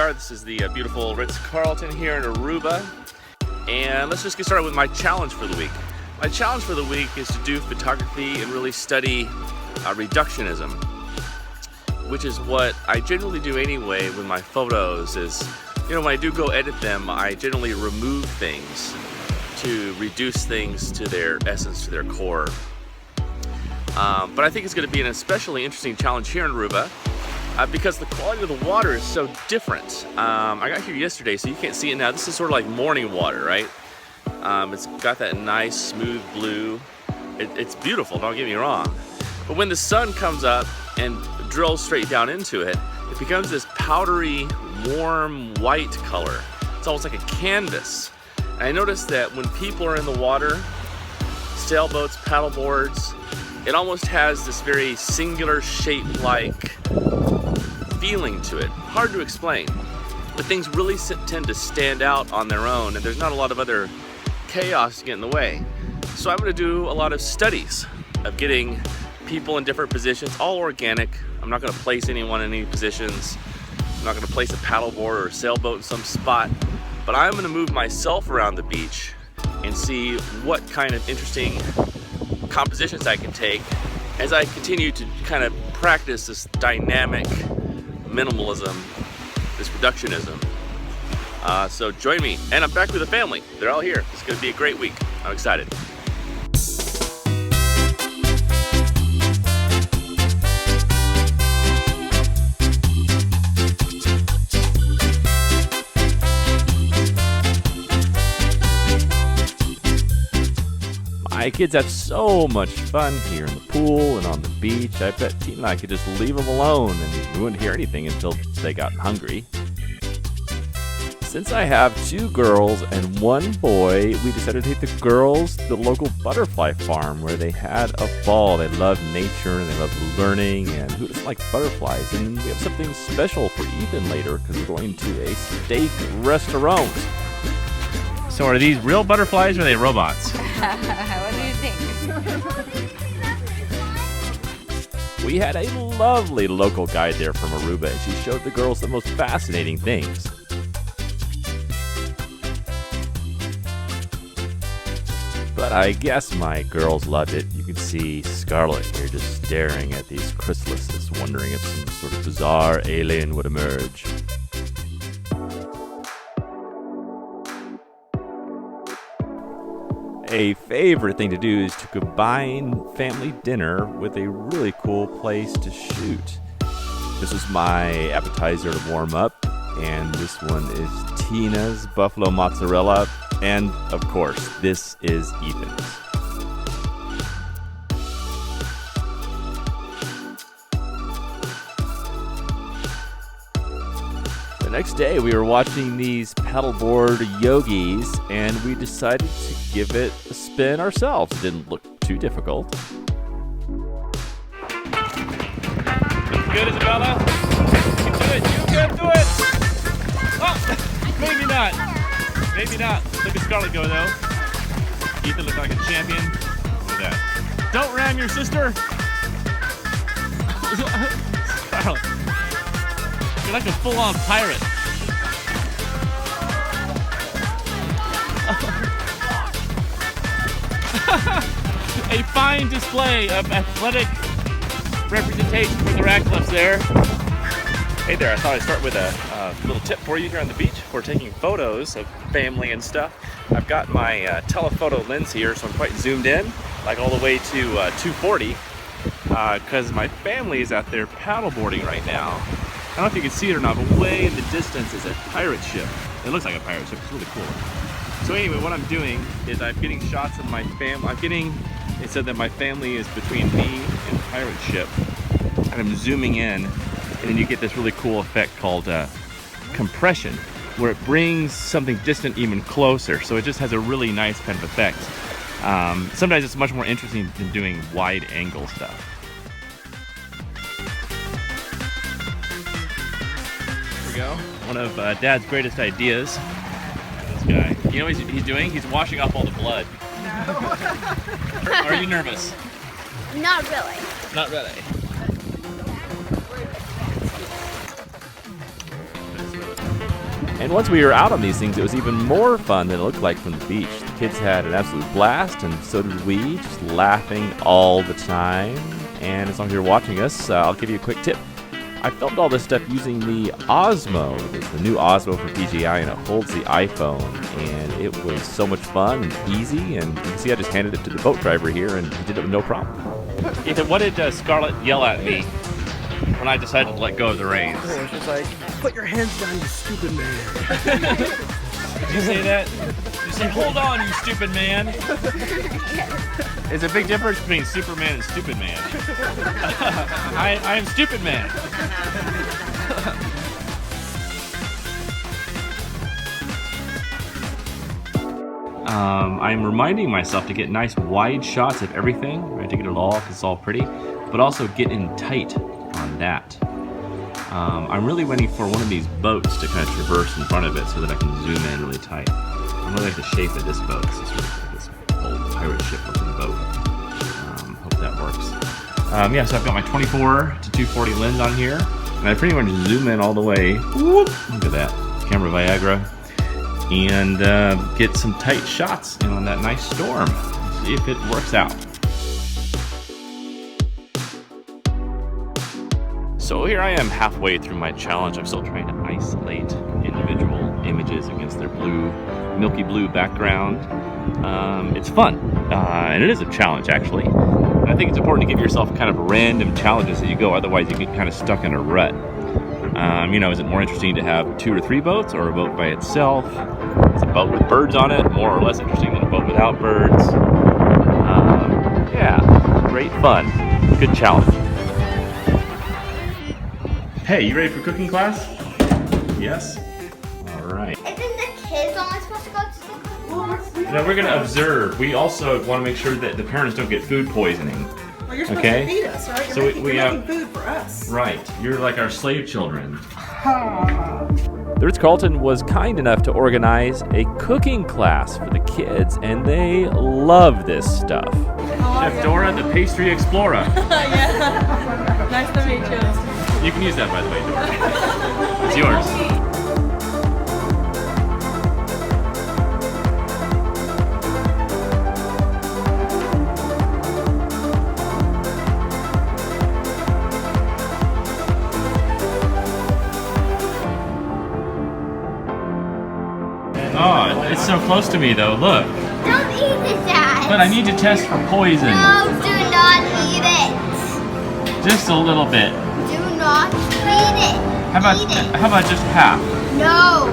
are. This is the beautiful Ritz-Carlton here in Aruba. And let's just get started with my challenge for the week. My challenge for the week is to do photography and really study reductionism, which is what I generally do anyway with my photos. Is, you know, when I do go edit them, I generally remove things to reduce things to their essence, to their core. But I think it's going to be an especially interesting challenge here in Aruba because the quality of the water is so different. I got here yesterday, so you can't see it now. This is sort of like morning water, right? It's got that nice smooth blue. It's beautiful, don't get me wrong. But when the sun comes up and drills straight down into it, it becomes this powdery, warm, white color. It's almost like a canvas. And I noticed that when people are in the water, sailboats, paddleboards, it almost has this very singular shape-like feeling to it. Hard to explain, but things really tend to stand out on their own, and there's not a lot of other chaos to get in the way. So I'm going to do a lot of studies of getting people in different positions, all organic. I'm not going to place anyone in any positions. I'm not going to place a paddleboard or a sailboat in some spot, but I'm going to move myself around the beach and see what kind of interesting compositions I can take as I continue to kind of practice this dynamic minimalism, this reductionism. So join me, and I'm back with the family. They're all here. It's going to be a great week. I'm excited. My kids have so much fun here in the pool and on the beach. I bet Tina and I could just leave them alone and we wouldn't hear anything until they got hungry. Since I have 2 girls and 1 boy, we decided to take the girls to the local butterfly farm where they had a ball. They love nature and they love learning, and who doesn't like butterflies? And we have something special for Ethan later because we're going to a steak restaurant. So are these real butterflies or are they robots? What do you think? We had a lovely local guide there from Aruba, and she showed the girls the most fascinating things. But I guess my girls loved it. You can see Scarlett here just staring at these chrysalises, wondering if some sort of bizarre alien would emerge. A favorite thing to do is to combine family dinner with a really cool place to shoot. This was my appetizer to warm up, and this one is Tina's buffalo mozzarella, and of course, this is Ethan's. The next day, we were watching these paddleboard yogis, and we decided to give it a spin ourselves. It didn't look too difficult. Looking good, Isabella? You can do it! You can do it! Oh! Maybe not. Maybe not. Look at Scarlett go, though. Ethan looked like a champion. Look at that. Don't ram your sister! Scarlett. You're like a full-on pirate. A fine display of athletic representation for the Ratcliffs there. Hey there, I thought I'd start with a little tip for you here on the beach for taking photos of family and stuff. I've got my telephoto lens here, so I'm quite zoomed in, like all the way to 240, because my family is out there paddleboarding right now. I don't know if you can see it or not, but way in the distance is a pirate ship. It looks like a pirate ship. It's really cool. So anyway, what I'm doing is I'm getting shots of my family. It said that my family is between me and the pirate ship. And I'm zooming in, and then you get this really cool effect called compression, where it brings something distant even closer. So it just has a really nice kind of effect. Sometimes it's much more interesting than doing wide angle stuff. Go. One of Dad's greatest ideas. This guy. You know what he's doing? He's washing off all the blood. No. Are you nervous? Not really. Not really. And once we were out on these things, it was even more fun than it looked like from the beach. The kids had an absolute blast, and so did we, just laughing all the time. And as long as you're watching us, I'll give you a quick tip. I filmed all this stuff using the Osmo. It's the new Osmo from DJI, and it holds the iPhone. And it was so much fun and easy. And you can see I just handed it to the boat driver here, and he did it with no problem. Ethan, what did Scarlett yell at me when I decided to let go of the reins? Oh, she's like, put your hands down, you stupid man. Did you say that? You said, hold on, you stupid man. There's a big difference between Superman and stupid man. I am stupid man. I'm reminding myself to get nice wide shots of everything, right, to get it all, because it's all pretty, but also get in tight on that. I'm really waiting for one of these boats to kind of traverse in front of it so that I can zoom in really tight. I really like the shape of this boat. This is really like this old pirate ship looking boat. Hope that works. Yeah, so I've got my 24 to 240 lens on here, and I pretty much zoom in all the way. Whoop, look at that, camera Viagra, and get some tight shots in on that nice storm. See if it works out. So here I am halfway through my challenge. I'm still trying to isolate individual images against their blue, milky blue background. It's fun, and it is a challenge actually. And I think it's important to give yourself kind of random challenges as you go, otherwise you get kind of stuck in a rut. You know, is it more interesting to have 2 or 3 boats or a boat by itself? Is a boat with birds on it more or less interesting than a boat without birds? Yeah, great fun, good challenge. Hey, you ready for cooking class? Yes? Alright. Isn't the kids only supposed to go to the cooking class? No, we're going to observe. We also want to make sure that the parents don't get food poisoning. Well, you're supposed to feed us, right? You're making food for us. Right. You're like our slave children. The Ritz-Carlton was kind enough to organize a cooking class for the kids, and they love this stuff. Chef Dora, the pastry explorer. Yeah. Nice to meet you. You can use that, by the way, Dora. It's yours. Oh, it's so close to me, though. Look. Don't eat it, Dad. But I need to test for poison. No, do not eat it. Just a little bit. Do not eat it. How about just half? No.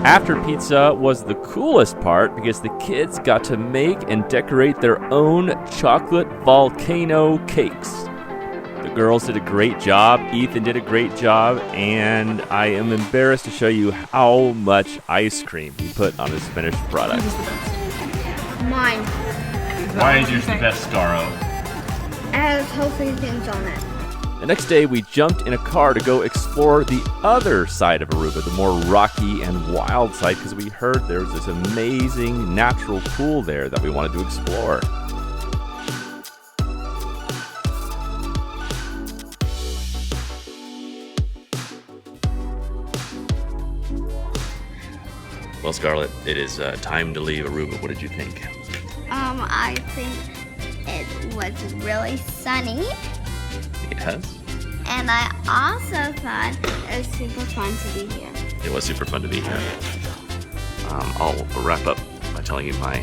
After pizza was the coolest part because the kids got to make and decorate their own chocolate volcano cakes. The girls did a great job, Ethan did a great job, and I am embarrassed to show you how much ice cream he put on his finished product. Mine. Why is yours the best, Scaro? It has healthy things on it. The next day, we jumped in a car to go explore the other side of Aruba, the more rocky and wild side, because we heard there was this amazing natural pool there that we wanted to explore. Well, Scarlett, it is time to leave Aruba. What did you think? I think it was really sunny. Yes. And I also thought it was super fun to be here. It was super fun to be here. I'll wrap up by telling you my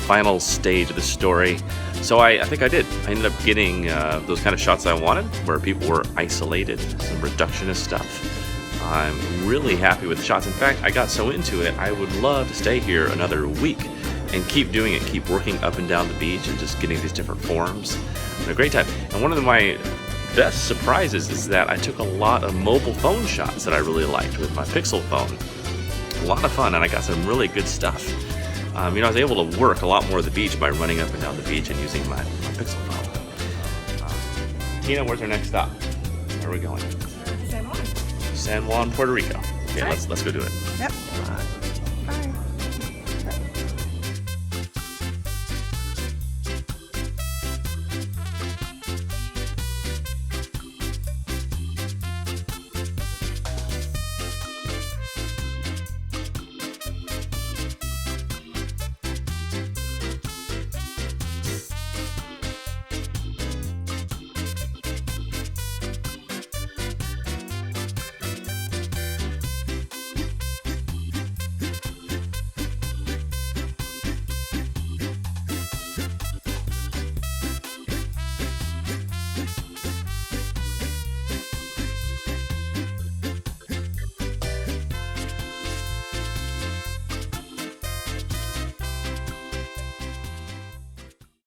final stage of the story. So I think I did. I ended up getting those kind of shots I wanted, where people were isolated, some reductionist stuff. I'm really happy with the shots. In fact, I got so into it, I would love to stay here another week and keep doing it, keep working up and down the beach and just getting these different forms. And a great time. And one of my best surprises is that I took a lot of mobile phone shots that I really liked with my Pixel phone. A lot of fun, and I got some really good stuff. I was able to work a lot more of the beach by running up and down the beach and using my Pixel phone. Tina, where's our next stop? Where are we going? San Juan. San Juan, Puerto Rico. Okay, right. let's go do it. Yep. All right.